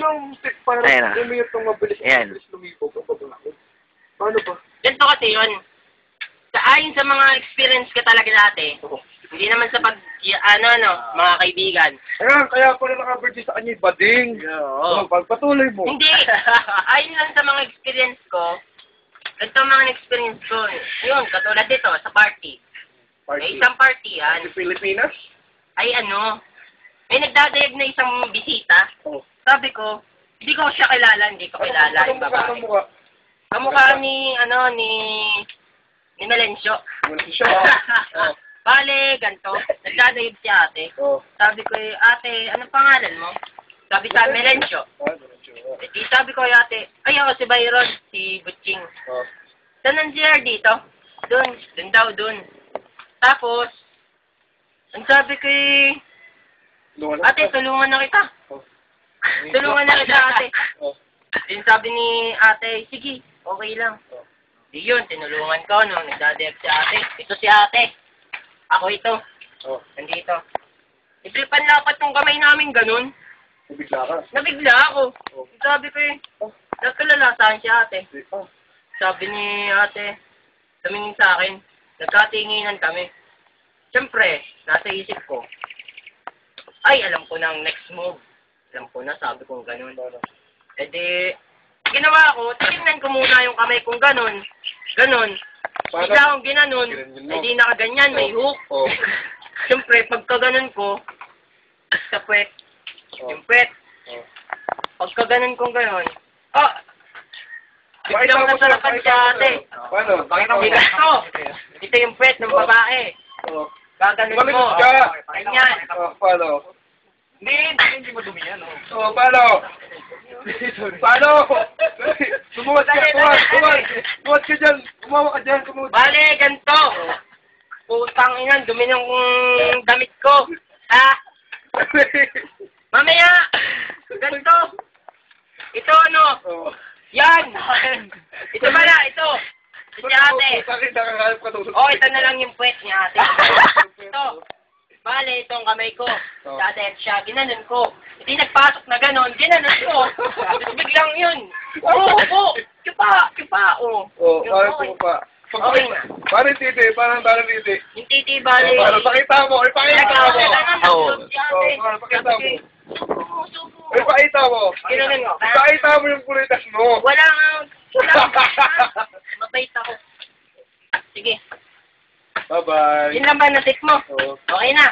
anong tip para umiyot ng mabilis lumipog ang paglalakad? Paano ba? Ganito kasi yun. Ayon sa mga experience ka talaga dati, hindi naman sa mga kaibigan. Kaya pala naka-virgin sa kanya yung bading. Oo. Pagpatuloy mo. Hindi. Ayon lang sa mga experience ko, ito mga experience ko, yun, katulad dito, sa party. May isang party yan. Sa Pilipinas? Ay may nagdadayag na isang bisita. Sabi ko, hindi ko siya kilala, hindi ko kilala yung babae. Kamukha ni Melencio. Melencio? Bale, ganito. Nagdadayag si ate. Sabi ko, ate, anong pangalan mo? Sabi sa Melencio. Sabi ko, ate, ay ako si Byron, si Butching. Saan ang GR dito? Doon daw. Tapos, ang sabi ko, ate, tulungan na kita. Tulungan na kita, ate. Yung sabi ni ate, sige, okay lang. Di yun, tinulungan ko, no, nagdadayag si ate. Ito si ate. Ako ito. Nandito. Ipripanlapat yung kamay namin ganun. Nabigla ka? Nabigla ako. Sabi ko nagkalalasahan si ate. Sabi ni ate, tumingin sa akin, nagkatinginan kami. Siyempre, nasa isip ko, ay, alam ko na ang next move. Alam ko na, sabi kong ganun. E di, ginawa ko, titignan ko muna yung kamay kong ganun. Bigla akong ginanon, eh di nakaganyan, may hook. Siyempre, pagka ganun ko, sa puwet, yung puwet, pagka ganun kong ganun, biglang nasarapan siya ate. Paano? Ito yung puwet ng babae. Gaganon mo. Ganyan. Paano? Hindi mo dumi yan, paano? Paano? Sumuot ka dyan. Umawa ka dyan. Bale, ganito. Putang inan, dumi ng damit ko. Ha? Mamaya! Ganito. Ito Yan! Ito pala, ito. Si ate. Ito na lang yung puwet niya ate. Ito. Bale, itong kamay ko. Dadayag siya, ginanon ko. Hindi nagpasok na ganon, ginanon ko. Biglang yun. Kipa. Parang pupa. Okay na. Parang titi. Yung titi, bale. Pakita mo. Pakita mo. Ginanon ko. Pakita mo yung kulitas mo. Wala. Mabait ako. Sige. Bye-bye. Yun lang ba na-tip mo? Okay na.